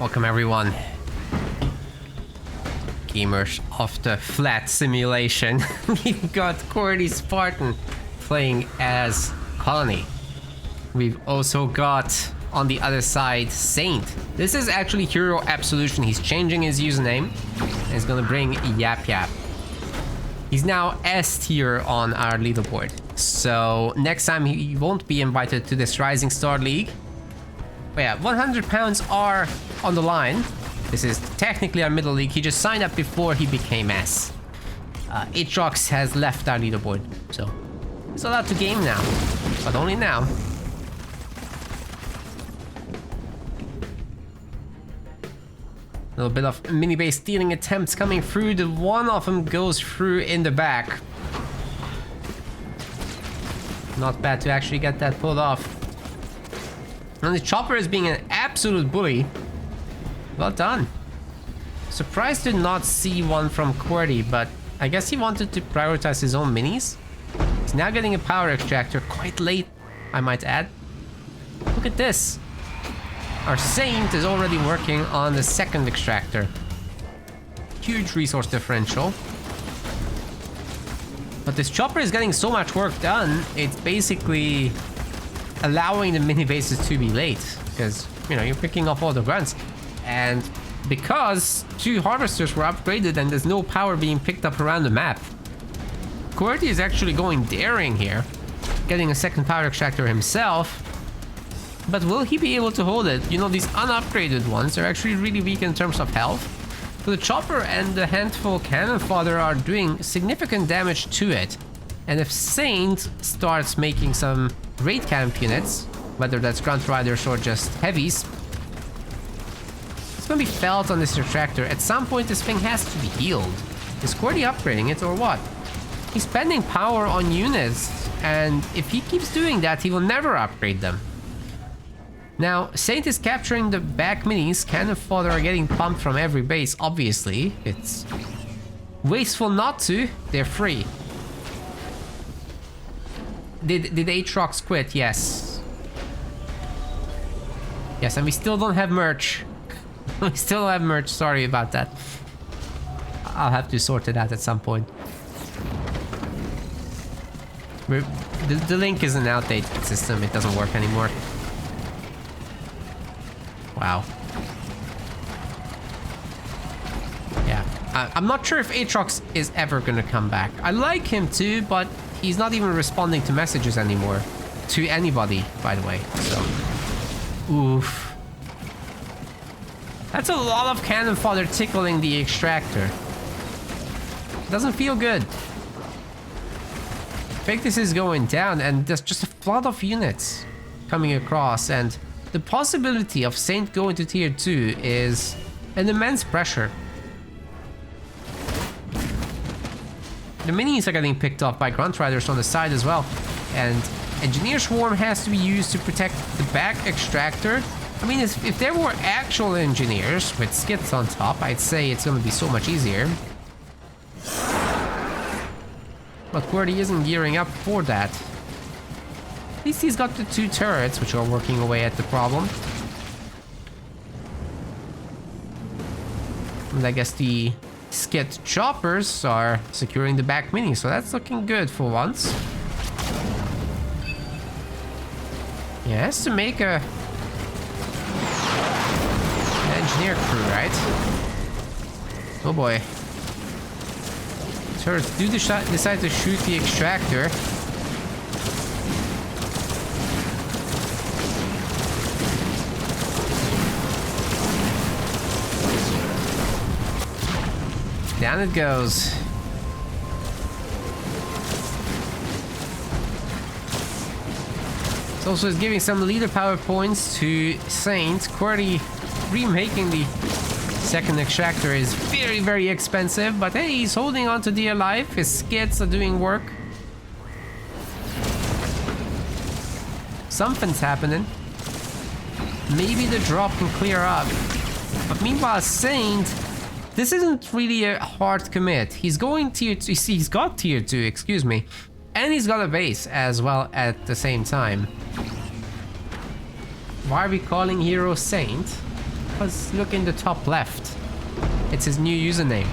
Welcome everyone, gamers of the flat simulation. We've got Qwerty Spartan playing as Colony. We've also got on the other side Saint. This is actually Hero Absolution. He's changing his username and he's gonna bring Yap Yap. He's now S tier on our leaderboard, so next time he won't be invited to this Rising Star League. But yeah, 100 pounds are on the line. This is technically our middle league. He just signed up before he became S. Aatrox has left our leaderboard, so he's allowed to game now, but only now. A little bit of mini base stealing attempts coming through. The one of them goes through in the back. Not bad to actually get that pulled off. And the chopper is being an absolute bully. Well done. Surprised to not see one from Qwerty, but I guess he wanted to prioritize his own minis. He's now getting a power extractor quite late, I might add. Look at this. Our Saint is already working on the second extractor. Huge resource differential. But this chopper is getting so much work done, it's basically allowing the mini bases to be late. Because, you know, you're picking up all the grunts. And because two harvesters were upgraded and there's no power being picked up around the map, Qwerty is actually going daring here, getting a second power extractor himself. But will he be able to hold it? You know, these unupgraded ones are actually really weak in terms of health. So the chopper and the handful cannon fodder are doing significant damage to it. And if Saint starts making some raid camp units, whether that's Grunt Riders or just heavies, it's gonna be felt on this extractor. At some point this thing has to be healed. Is Qwerty upgrading it or what? He's spending power on units, and if he keeps doing that, he will never upgrade them. Now, Saint is capturing the back minis. Cannon fodder are getting pumped from every base, obviously. It's wasteful not to. They're free. Did Aatrox quit? Yes. Yes, and we still don't have merch. We still don't have merch, sorry about that. I'll have to sort it out at some point. The link is an outdated system, it doesn't work anymore. Wow. Yeah, I'm not sure if Aatrox is ever gonna come back. I like him too, but he's not even responding to messages anymore. To anybody, by the way, so... Oof. That's a lot of cannon fodder tickling the extractor. Doesn't feel good. I think this is going down, and there's just a flood of units coming across, and the possibility of Saint going to tier 2 is an immense pressure. The minis are getting picked off by Grunt Riders on the side as well, and Engineer Swarm has to be used to protect the back extractor. I mean, if there were actual engineers with skits on top, I'd say it's gonna be so much easier. But Qwerty isn't gearing up for that. At least he's got the two turrets, which are working away at the problem. And I guess the skit choppers are securing the back mini, so that's looking good for once. Yeah, has to make an engineer crew, right? Oh boy. Turrets do decide to shoot the extractor. Down it goes. It also is giving some leader power points to Saint. Qwerty remaking the second extractor is very, very expensive, but hey, he's holding on to dear life. His skits are doing work. Something's happening. Maybe the drop can clear up. But meanwhile, Saint, this isn't really a hard commit. He's going tier 2, he's got tier 2, excuse me. And he's got a base as well at the same time. Why are we calling Hero Saint? Because look in the top left. It's his new username.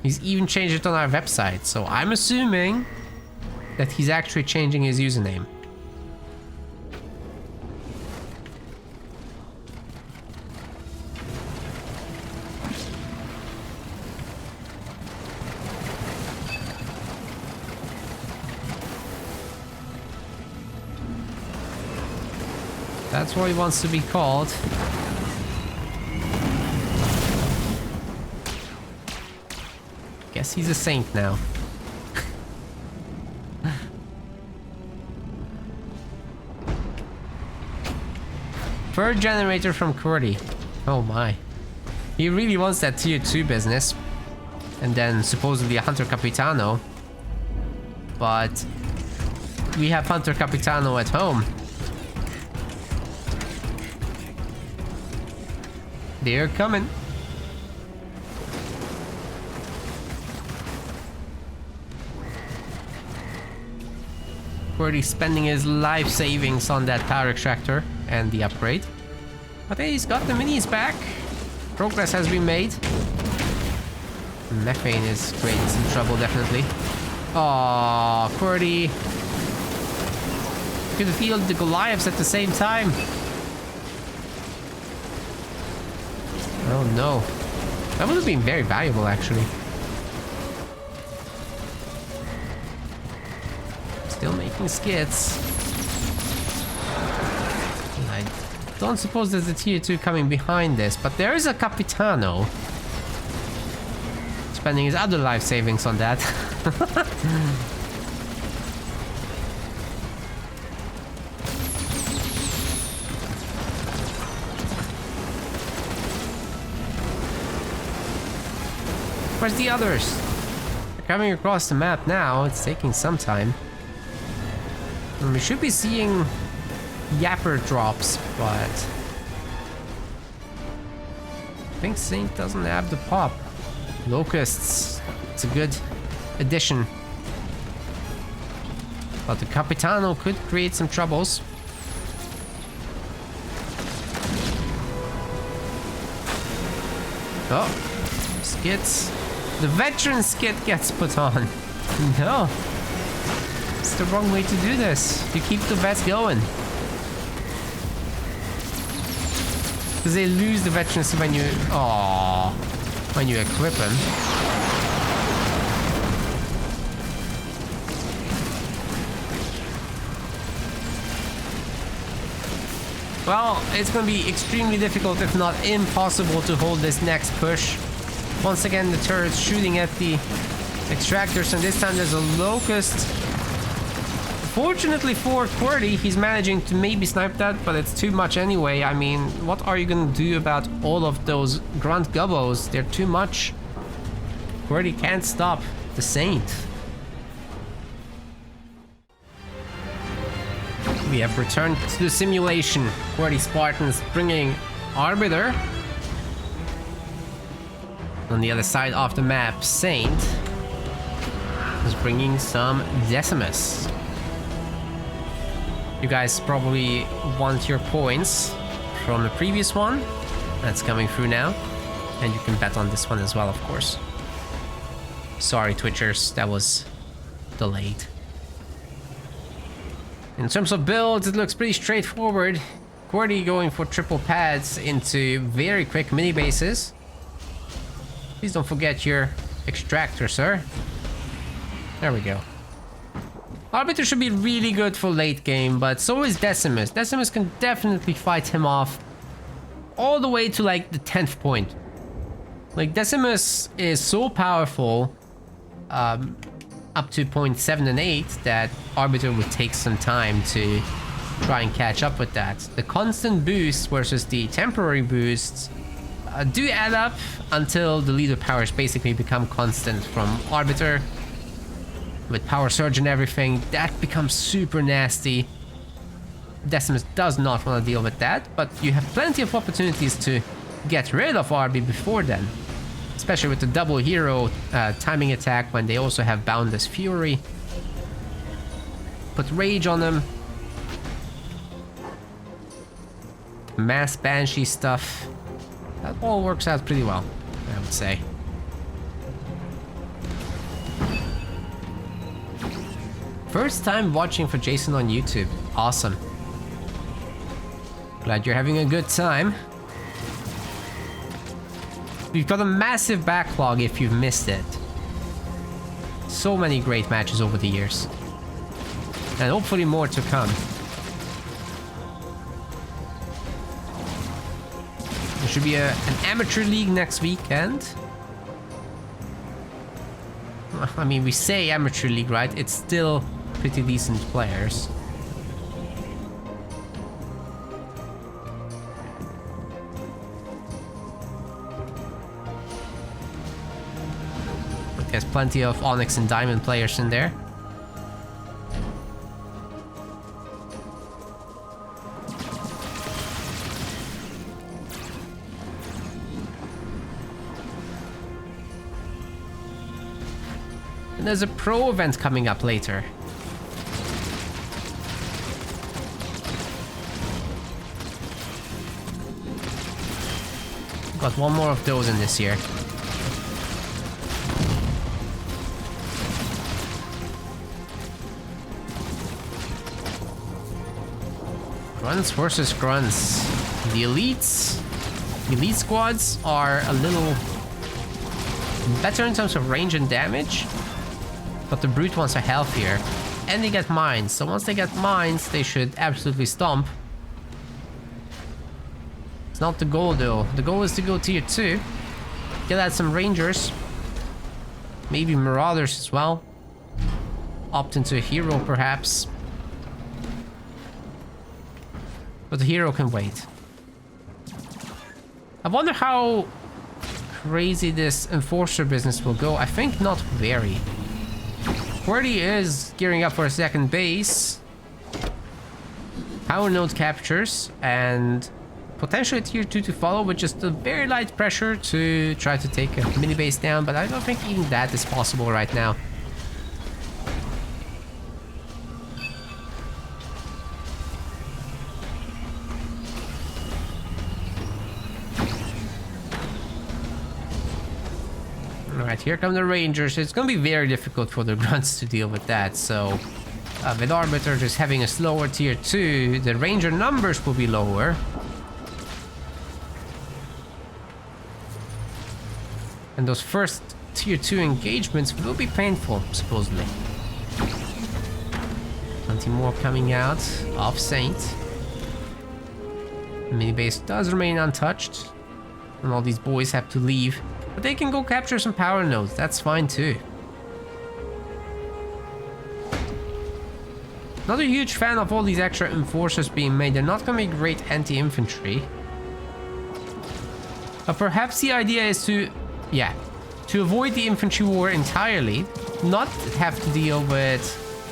He's even changed it on our website, so I'm assuming that he's actually changing his username. That's what he wants to be called. Guess he's a saint now. Third generator from Qwerty. Oh my. He really wants that tier 2 business. And then supposedly a Hunter Capitano. But we have Hunter Capitano at home. They're coming. Qwerty spending his life savings on that power extractor and the upgrade. But hey, he's got the minis back. Progress has been made. Methane is creating some trouble, definitely. Aww, Qwerty. Could field the Goliaths at the same time. Oh no. That would have been very valuable, actually. Still making skits. I don't suppose there's a tier 2 coming behind this, but there is a Capitano. Spending his other life savings on that. Where's the others? They're coming across the map now. It's taking some time. And we should be seeing Yapper drops, but I think Saint doesn't have the pop. Locusts. It's a good addition. But the Capitano could create some troubles. Oh, skits. The veteran skit gets put on. No. It's the wrong way to do this. You keep the vets going. Because they lose the veterans when you... Aww. When you equip them. Well, it's going to be extremely difficult, if not impossible, to hold this next push. Once again, the turret's shooting at the extractors, and this time there's a locust. Fortunately for Qwerty, he's managing to maybe snipe that, but it's too much anyway. I mean, what are you going to do about all of those grunt gubbos? They're too much. Qwerty can't stop the Saint. We have returned to the simulation. Qwerty Spartans bringing Arbiter. On the other side of the map, Saint is bringing some Decimus. You guys probably want your points from the previous one. That's coming through now. And you can bet on this one as well, of course. Sorry, Twitchers, that was delayed. In terms of builds, it looks pretty straightforward. Qwerty going for triple pads into very quick mini bases. Please don't forget your extractor, sir. There we go. Arbiter should be really good for late game, but so is Decimus. Decimus can definitely fight him off all the way to like the 10th point. Like Decimus is so powerful up to point 7 and 8 that Arbiter would take some time to try and catch up with that. The constant boost versus the temporary boosts do add up until the leader powers basically become constant from Arbiter. With Power Surge and everything, that becomes super nasty. Decimus does not want to deal with that, but you have plenty of opportunities to get rid of Arby before then. Especially with the double hero timing attack when they also have Boundless Fury. Put Rage on them. mass banshee stuff. That all works out pretty well, I would say. First time watching for Jason on YouTube. Awesome. Glad you're having a good time. We've got a massive backlog if you've missed it. So many great matches over the years. And hopefully more to come. There should be an amateur league next weekend. I mean, we say amateur league, right? It's still pretty decent players. There's plenty of Onyx and Diamond players in there. And there's a pro event coming up later. Got one more of those in this year. Grunts versus grunts. The elite squads are a little better in terms of range and damage, but the brute ones are healthier. And they get mines, so once they get mines, they should absolutely stomp. It's not the goal though. The goal is to go tier 2. Get out some rangers. Maybe marauders as well. Opt into a hero perhaps. But the hero can wait. I wonder how crazy this enforcer business will go. I think not very. Qwerty is gearing up for a second base. Power node captures and potentially tier 2 to follow with just a very light pressure to try to take a mini base down, but I don't think even that is possible right now. Alright, here come the Rangers. It's gonna be very difficult for the grunts to deal with that, so with Arbiter just having a slower tier 2, the Ranger numbers will be lower. And those first tier 2 engagements will be painful, supposedly. Plenty more coming out of Saint. The mini base does remain untouched, and all these boys have to leave. But they can go capture some power nodes, that's fine too. Not a huge fan of all these extra enforcers being made. They're not gonna be great anti-infantry. But perhaps the idea is to avoid the infantry war entirely. Not have to deal with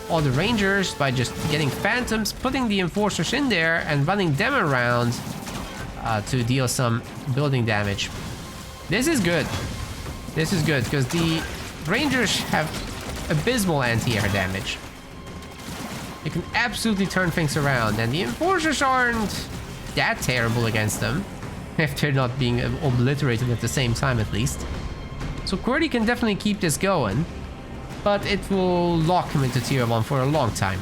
all the rangers by just getting phantoms, putting the enforcers in there and running them around to deal some building damage. This is good. This is good because the rangers have abysmal anti-air damage. You can absolutely turn things around, and the enforcers aren't that terrible against them, if they're not being obliterated at the same time at least. So Qwerty can definitely keep this going, but it will lock him into tier 1 for a long time.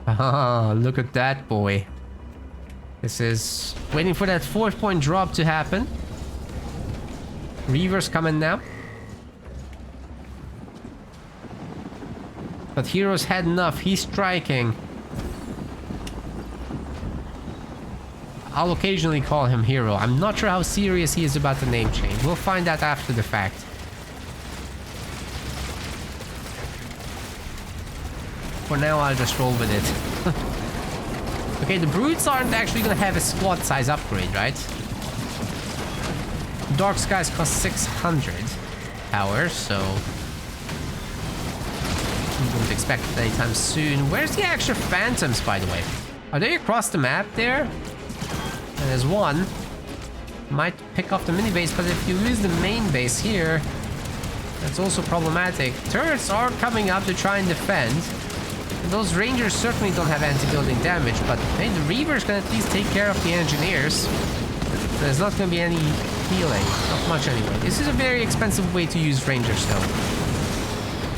Ah, look at that boy. This is waiting for that 4-point drop to happen. Reaver's coming now. But Hero's had enough. He's striking. I'll occasionally call him Hero. I'm not sure how serious he is about the name change. We'll find out after the fact. For now, I'll just roll with it. Okay, the brutes aren't actually gonna have a squad size upgrade, right? Dark Skies cost 600 power, so I don't expect it anytime soon. Where's the extra phantoms, by the way? Are they across the map there? And there's one. might pick off the mini base, but if you lose the main base here, that's also problematic. Turrets are coming up to try and defend. And those rangers certainly don't have anti-building damage, but hey, the Reavers can at least take care of the engineers. There's not going to be any healing. Not much anyway. This is a very expensive way to use rangers though.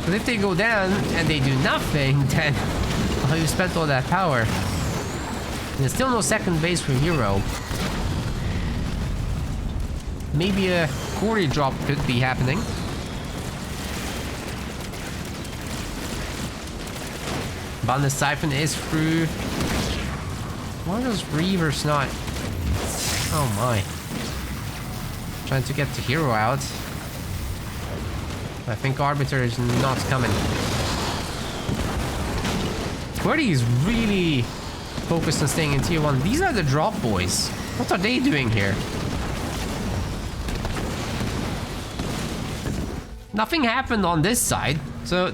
But if they go down and they do nothing, then oh, you spent all that power. And there's still no second base for Hero. Maybe a Qwerty drop could be happening. But the Siphon is through. Why are those Reavers not? Oh my. Trying to get the Hero out. I think Arbiter is not coming. Qwerty is really focused on staying in tier 1. These are the drop boys. What are they doing here? Nothing happened on this side, so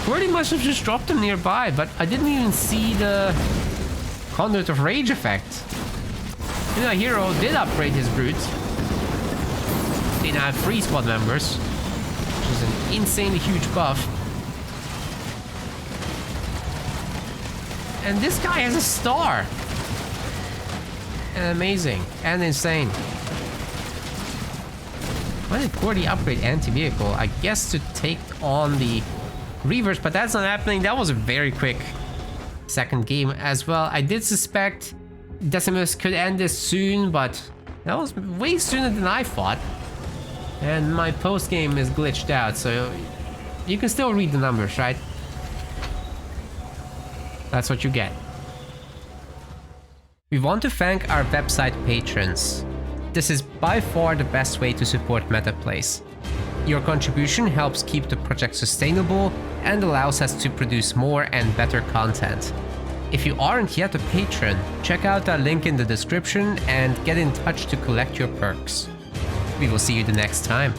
Qwerty must have just dropped them nearby, but I didn't even see the Conduit of Rage effect. You know, Hero did upgrade his brute. They now have 3 squad members, which is an insanely huge buff. And this guy has a star. And amazing and insane. Why did Qwerty upgrade anti-vehicle? I guess to take on the Reavers, but that's not happening. That was a very quick second game as well. I did suspect Decimus could end this soon, but that was way sooner than I thought. And my post game is glitched out, so you can still read the numbers, right? That's what you get. We want to thank our website patrons. This is by far the best way to support MetaPlays. Your contribution helps keep the project sustainable and allows us to produce more and better content. If you aren't yet a patron, check out our link in the description and get in touch to collect your perks. We will see you the next time.